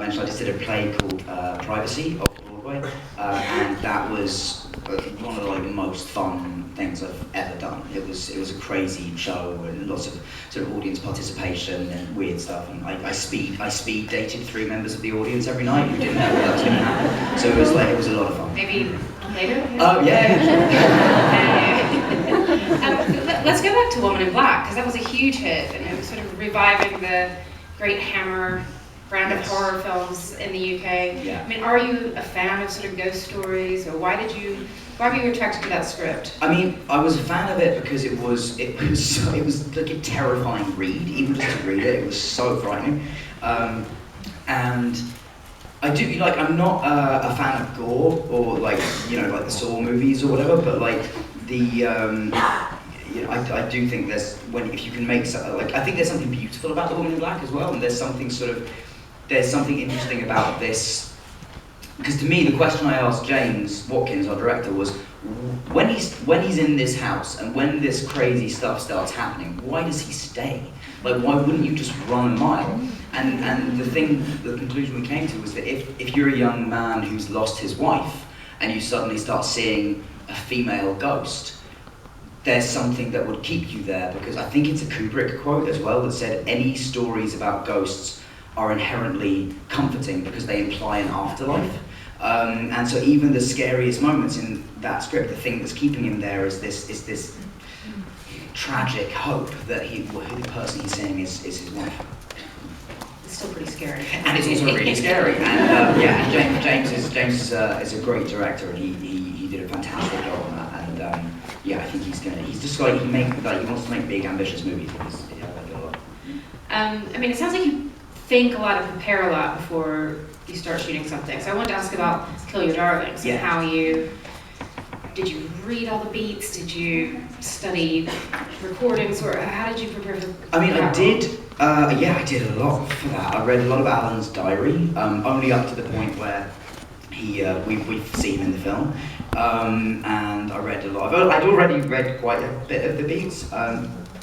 mentioned, I just did a play called Privacy off Broadway, and that was one of the most fun things I've ever done. It was a crazy show and lots of sort of audience participation and weird stuff. And I speed dated 3 members of the audience every night who didn't know that was going to happen. So it was a lot of fun. Maybe later? Oh yeah. Let's go back to Woman in Black, because that was a huge hit, and it was sort of reviving the great Hammer brand of horror films in the UK. Yeah. I mean, are you a fan of sort of ghost stories, or why were you attracted to that script? I mean, I was a fan of it because it was like a terrifying read. Even just to read it, it was so frightening. And I do I'm not a fan of gore or like the Saw movies or whatever, but like the I do think if you can make I think there's something beautiful about The Woman in Black as well, and there's something interesting about this, because to me the question I asked James Watkins, our director, was when he's in this house and when this crazy stuff starts happening, why does he stay? Like, why wouldn't you just run a mile? And the conclusion we came to was that if you're a young man who's lost his wife and you suddenly start seeing a female ghost, there's something that would keep you there, because I think it's a Kubrick quote as well that said any stories about ghosts are inherently comforting because they imply an afterlife. And so even the scariest moments in that script, the thing that's keeping him there is this tragic hope that the person he's seeing is his wife. It's still pretty scary. And it's also really scary. And James is a great director, and he did a fantastic job on that. And I think he wants to make big, ambitious movies. I like it a lot. I mean, it sounds like you think a lot and prepare a lot before you start shooting something. So I wanted to ask about Kill Your Darlings. Yeah. How did you read all the beats? Did you study recordings, or how did you prepare for I mean, that I did a lot for that. I read a lot of Alan's diary, only up to the point where we've seen him in the film. And I read a lot. I'd already read quite a bit of the beats.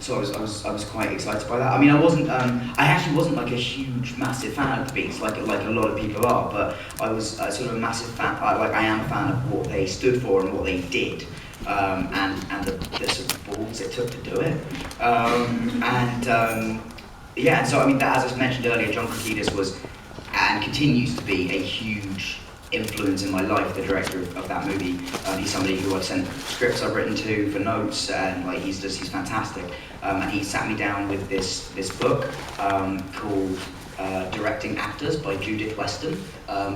So I was quite excited by that. I mean, I actually wasn't like a huge, massive fan of the Beats, like a lot of people are, but I was sort of a massive fan. I am a fan of what they stood for and what they did, and the sort of balls it took to do it. And so I mean, as I mentioned earlier, John Krokidas was and continues to be a huge influence in my life, the director of that movie. He's somebody who I've sent scripts I've written to for notes, and he's fantastic. And he sat me down with this book called Directing Actors by Judith Weston.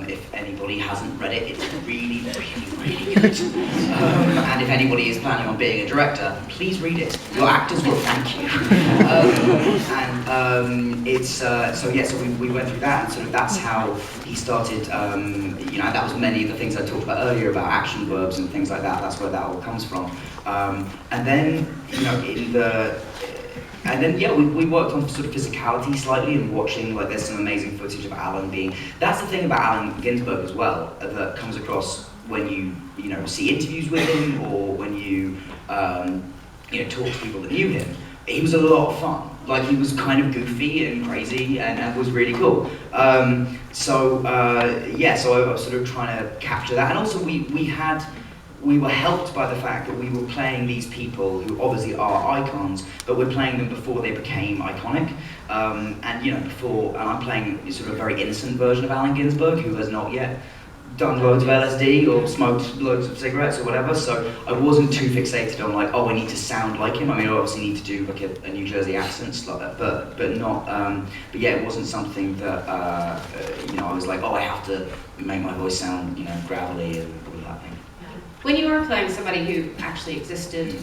If anybody hasn't read it, it's really, really, really good. And if anybody is planning on being a director, please read it. Your actors will thank you. So we went through that, and sort of that's how he started. That was many of the things I talked about earlier about action verbs and things like that. That's where that all comes from. We worked on sort of physicality slightly, and watching, like, there's some amazing footage of Alan being. That's the thing about Allen Ginsberg as well that comes across when you see interviews with him, or when you talk to people that knew him. He was a lot of fun. Like, he was kind of goofy and crazy, and was really cool. So I was sort of trying to capture that, and also we were helped by the fact that we were playing these people who obviously are icons, but we're playing them before they became iconic. And I'm playing sort of a very innocent version of Allen Ginsberg, who has not yet done loads of LSD or smoked loads of cigarettes or whatever, so I wasn't too fixated on like, I need to sound like him. I mean, I obviously need to do like a New Jersey accent, but not, it wasn't something that, I was like, I have to make my voice sound, gravelly and all that thing. When you are playing somebody who actually existed,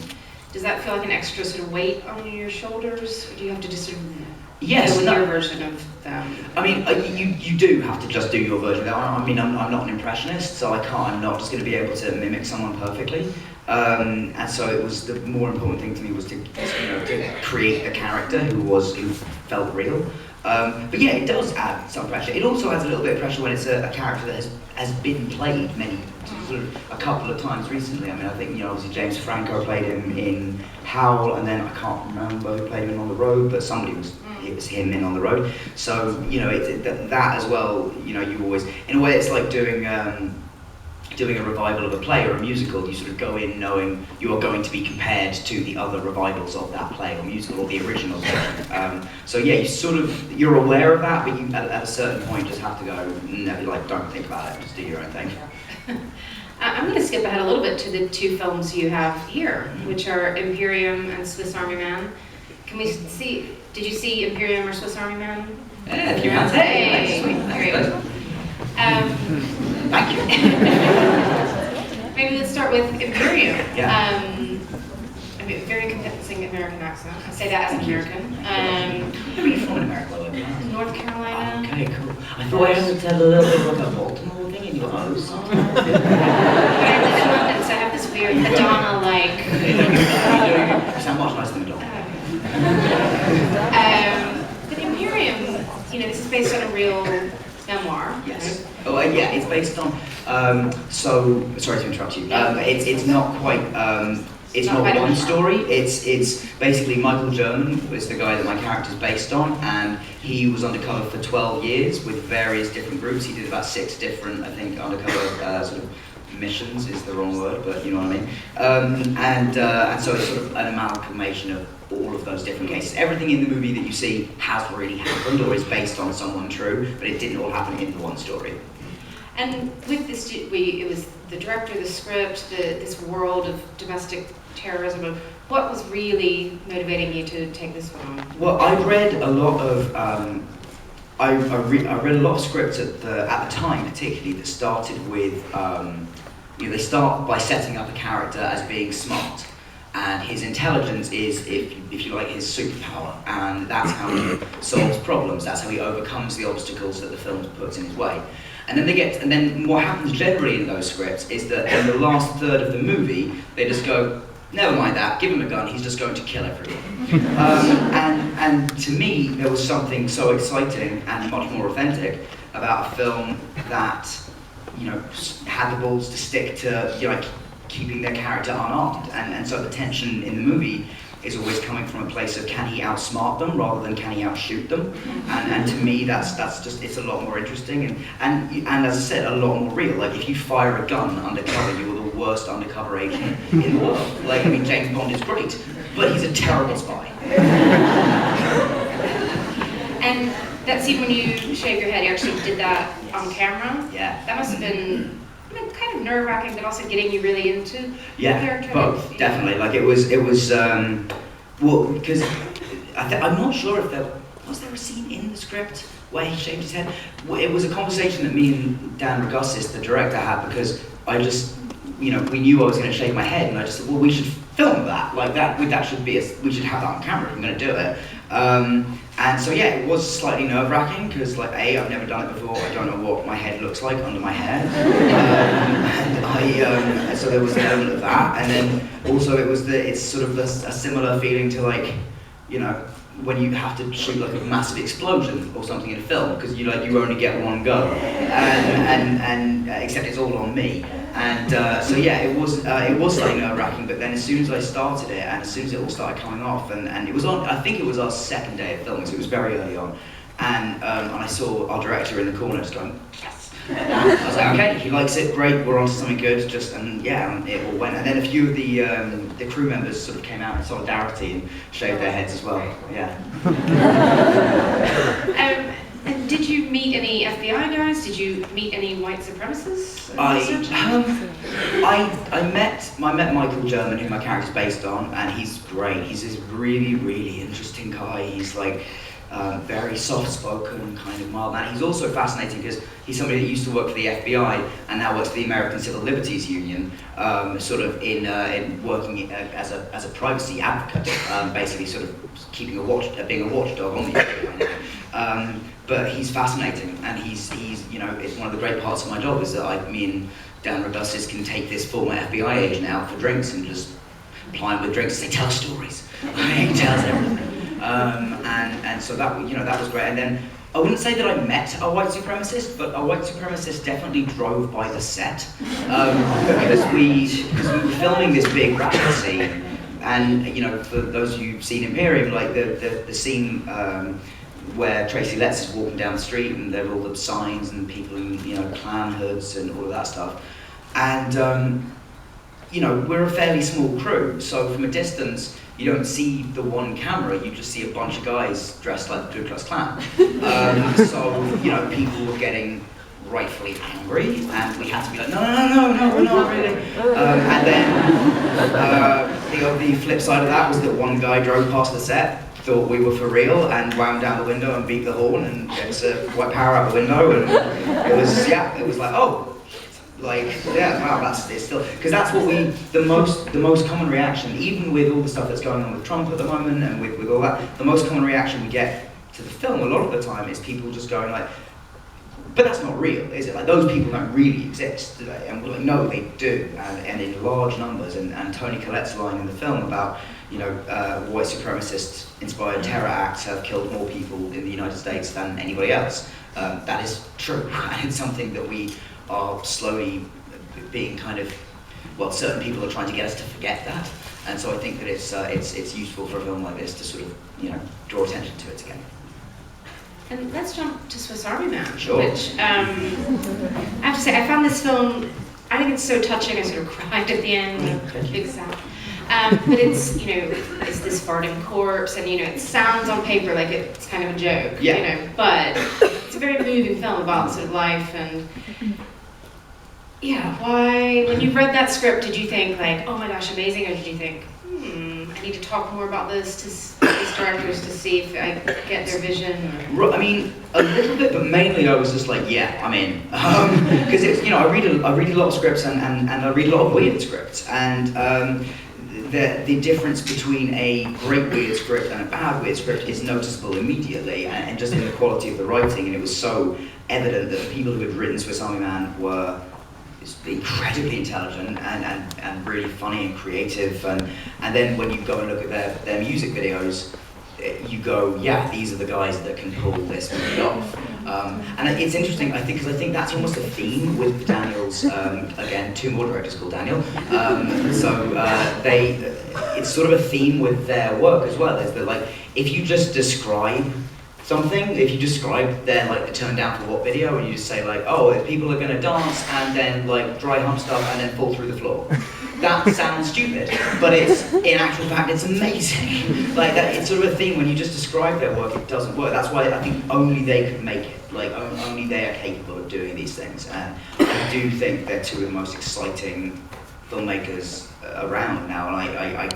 does that feel like an extra sort of weight on your shoulders, or do you have to just sort of your version of them? I mean, you do have to just do your version of that. I mean, I'm not an impressionist, so I'm not just going to be able to mimic someone perfectly. And so it was, the more important thing to me was to create a character who felt real. But yeah, it does add some pressure. It also adds a little bit of pressure when it's a character that has been played a couple of times recently. I mean, I think, obviously James Franco played him in Howl, and then I can't remember who played him in On the Road, but somebody was it was him in On the Road. So that as well, you always, in a way, it's like doing a revival of a play or a musical. You sort of go in knowing you are going to be compared to the other revivals of that play or musical or the original version. So yeah, you're aware of that, but you at a certain point just have to go, no, don't think about it, just do your own thing. I'm going to skip ahead a little bit to the two films you have here, which are Imperium and Swiss Army Man. Can we see? Did you see Imperium or Swiss Army Man? Yeah, if you can. Hey, Great. Thank you. Maybe let's start with Imperium. Yeah. I mean, very convincing American accent. I say that as an American. Where are you from in America? North Carolina. Okay, cool. I thought I had to tell a little bit like a Baltimore thing in your house. But I live in London, so I have this weird Madonna-like. You sound much nicer than Madonna. But Imperium, this is based on a real memoir. Yes. Right? Oh, yeah, it's based on. So sorry to interrupt you. It's not quite. It's not one story. It's basically Michael German was the guy that my character's based on, and he was undercover for 12 years with various different groups. He did about 6 different, I think, undercover sort of missions is the wrong word, but you know what I mean. And so it's sort of an amalgamation of all of those different cases. Everything in the movie that you see has really happened or is based on someone true, but it didn't all happen in the one story. And with this, it was the director, the script, this world of domestic terrorism. What was really motivating you to take this one on? Well, I read a lot of I read a lot of scripts at the time, particularly that started with they start by setting up a character as being smart, and his intelligence is, if you like, his superpower, and that's how he solves problems. That's how he overcomes the obstacles that the film puts in his way. And then what happens generally in those scripts is that in the last third of the movie, they just go, never mind that, give him a gun, he's just going to kill everyone. And to me, there was something so exciting and much more authentic about a film that, had the balls to stick to, keeping their character unarmed. And so the tension in the movie is always coming from a place of, can he outsmart them rather than can he outshoot them? And to me, that's just, it's a lot more interesting and as I said, a lot more real. Like, if you fire a gun undercover, you're the worst undercover agent in the world. James Bond is great, but he's a terrible spy. And that scene when you shave your head, you actually did that on camera? Yeah. That must have been kind of nerve-wracking, but also getting you really into the character. Both, definitely. Well, because I'm not sure if there was a scene in the script where he shaved his head. Well, it was a conversation that me and Dan Ragussis, the director, had, because I just, we knew I was going to shave my head, and I just said, well, we should film that. That should be we should have that on camera if I'm going to do it. And so yeah, it was slightly nerve-wracking because I've never done it before. I don't know what my head looks like under my hair, and so there was an element of that. And then also it's sort of a similar feeling to when you have to shoot a massive explosion or something in a film, because you only get one go, and except it's all on me. And so yeah, it was slightly nerve-wracking, but then as soon as I started it, and as soon as it all started coming off, and it was on, I think it was our second day of filming, so it was very early on, and I saw our director in the corner just going, yes. I was like, okay, he likes it, great, we're on to something good, and it all went. And then a few of the crew members sort of came out in solidarity and shaved their heads as well, yeah. And did you meet any FBI guys? Did you meet any white supremacists? I met Michael German, who my character's based on, and he's great. He's this really, really interesting guy. He's very soft-spoken, kind of mild, and he's also fascinating because he's somebody that used to work for the FBI and now works for the American Civil Liberties Union, sort of in working as a privacy advocate, basically sort of being a watchdog on the FBI. But he's fascinating, and he's it's one of the great parts of my job is that me and Dan Ragussis can take this former FBI agent out for drinks and just ply him with drinks and say, tell us stories. He tells everything. And so that was great. And then I wouldn't say that I met a white supremacist, but a white supremacist definitely drove by the set, because we were filming this big rapid scene, and for those of you who've seen Imperium, the scene where Tracy Letts is walking down the street and there are all the signs and people in, you know, clan hoods and all of that stuff. And, you know, we're a fairly small crew, so from a distance, you don't see the one camera, you just see a bunch of guys dressed like the Ku Klux Klan. So, you know, people were getting rightfully angry, and we had to be like, no, we're not really. And then the flip side of that was that one guy drove past the set, thought we were for real, and wound down the window and beat the horn and gets white power out the window, and it was like, oh. Like, yeah, wow, it's still, because that's what the most common reaction, even with all the stuff that's going on with Trump at the moment and with all that, the most common reaction we get to the film a lot of the time is people just going like, but that's not real, is it? Like, those people don't really exist, do they? And we're like, no, they do, and in large numbers, and Toni Collette's line in the film about, you know, white supremacist-inspired terror acts have killed more people in the United States than anybody else. That is true, and it's something that we are slowly being kind of, well, certain people are trying to get us to forget that, and so I think that it's useful for a film like this to sort of, you know, draw attention to it again. And let's jump to Swiss Army Man, sure. Which I have to say, I found this film, I think it's so touching, I sort of cried at the end, big sound. But it's, you know, it's this farting corpse, and, you know, it sounds on paper like it's kind of a joke, yeah. You know, but it's a very moving film about sort of life, and yeah, why, when you read that script, did you think like, oh my gosh, amazing, or did you think, I need to talk more about this to these directors to see if I get their vision? Or? I mean, a little bit, but mainly I was just like, yeah, I'm in, because it's, you know, I read a lot of scripts and I read a lot of weird scripts, and the difference between a great weird script and a bad weird script is noticeable immediately, and just in the quality of the writing, and it was so evident that the people who had written Swiss Army Man were incredibly intelligent and really funny and creative, and then when you go and look at their music videos, you go, yeah, these are the guys that can pull this movie off. And it's interesting, I think, because I think that's almost a theme with Daniels. Again, two more directors called Daniel. It's sort of a theme with their work as well. Is that, like, if you just describe something, if you describe their, like, the Turn Down for What video, and you just say like, oh, people are gonna dance and then like dry hump stuff and then fall through the floor. That sounds stupid, but it's, in actual fact, it's amazing. Like, that, it's sort of a thing when you just describe their work, it doesn't work. That's why I think only they could make it. Like, only they are capable of doing these things. And I do think they're two of the most exciting filmmakers around now. And I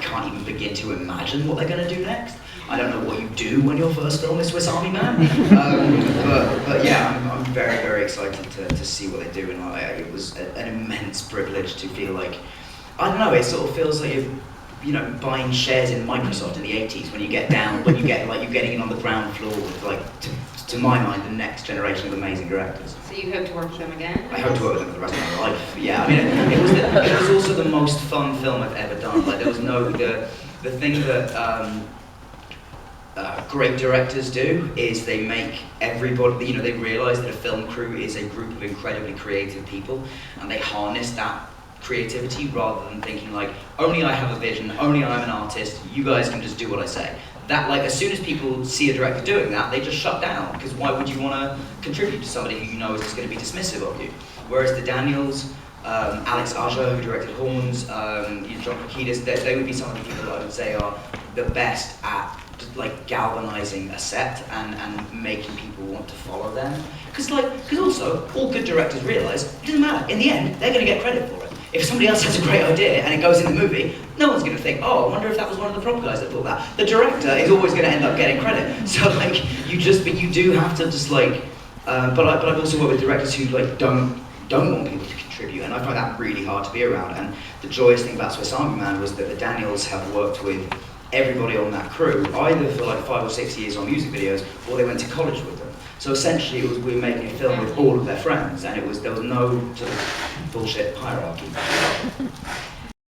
can't even begin to imagine what they're going to do next. I don't know what you do when your first film is Swiss Army Man, but yeah, I'm very, very excited to see what they do, and it was an immense privilege to feel like, I don't know, it sort of feels like you know, buying shares in Microsoft in the 80s when you get you're getting in on the ground floor with, like, to my mind, the next generation of amazing directors. So you hope to work with them again? I hope to work with them for the rest of my life. Yeah, I mean, it was also the most fun film I've ever done. Like, there was the thing that great directors do is they make everybody, you know, they realize that a film crew is a group of incredibly creative people, and they harness that creativity rather than thinking like, only I have a vision, only I'm an artist, you guys can just do what I say. That, like, as soon as people see a director doing that, they just shut down, because why would you want to contribute to somebody who you know is just going to be dismissive of you? Whereas the Daniels, Alex Aja, who directed Horns, John Kiedis, they would be some of the people that I would say are the best at, like, galvanizing a set and making people want to follow them. Because also, all good directors realize it doesn't matter. In the end, they're going to get credit for it. If somebody else has a great idea and it goes in the movie, no one's going to think, oh, I wonder if that was one of the prop guys that thought that. The director is always going to end up getting credit. So, like, but you do have to just, like, but I've also worked with directors who, like, don't want people to contribute, and I find that really hard to be around. And the joyous thing about Swiss Army Man was that the Daniels have worked with everybody on that crew, either for like 5 or 6 years on music videos, or they went to college with them. So essentially, we were making a film with all of their friends, and there was no sort of bullshit hierarchy.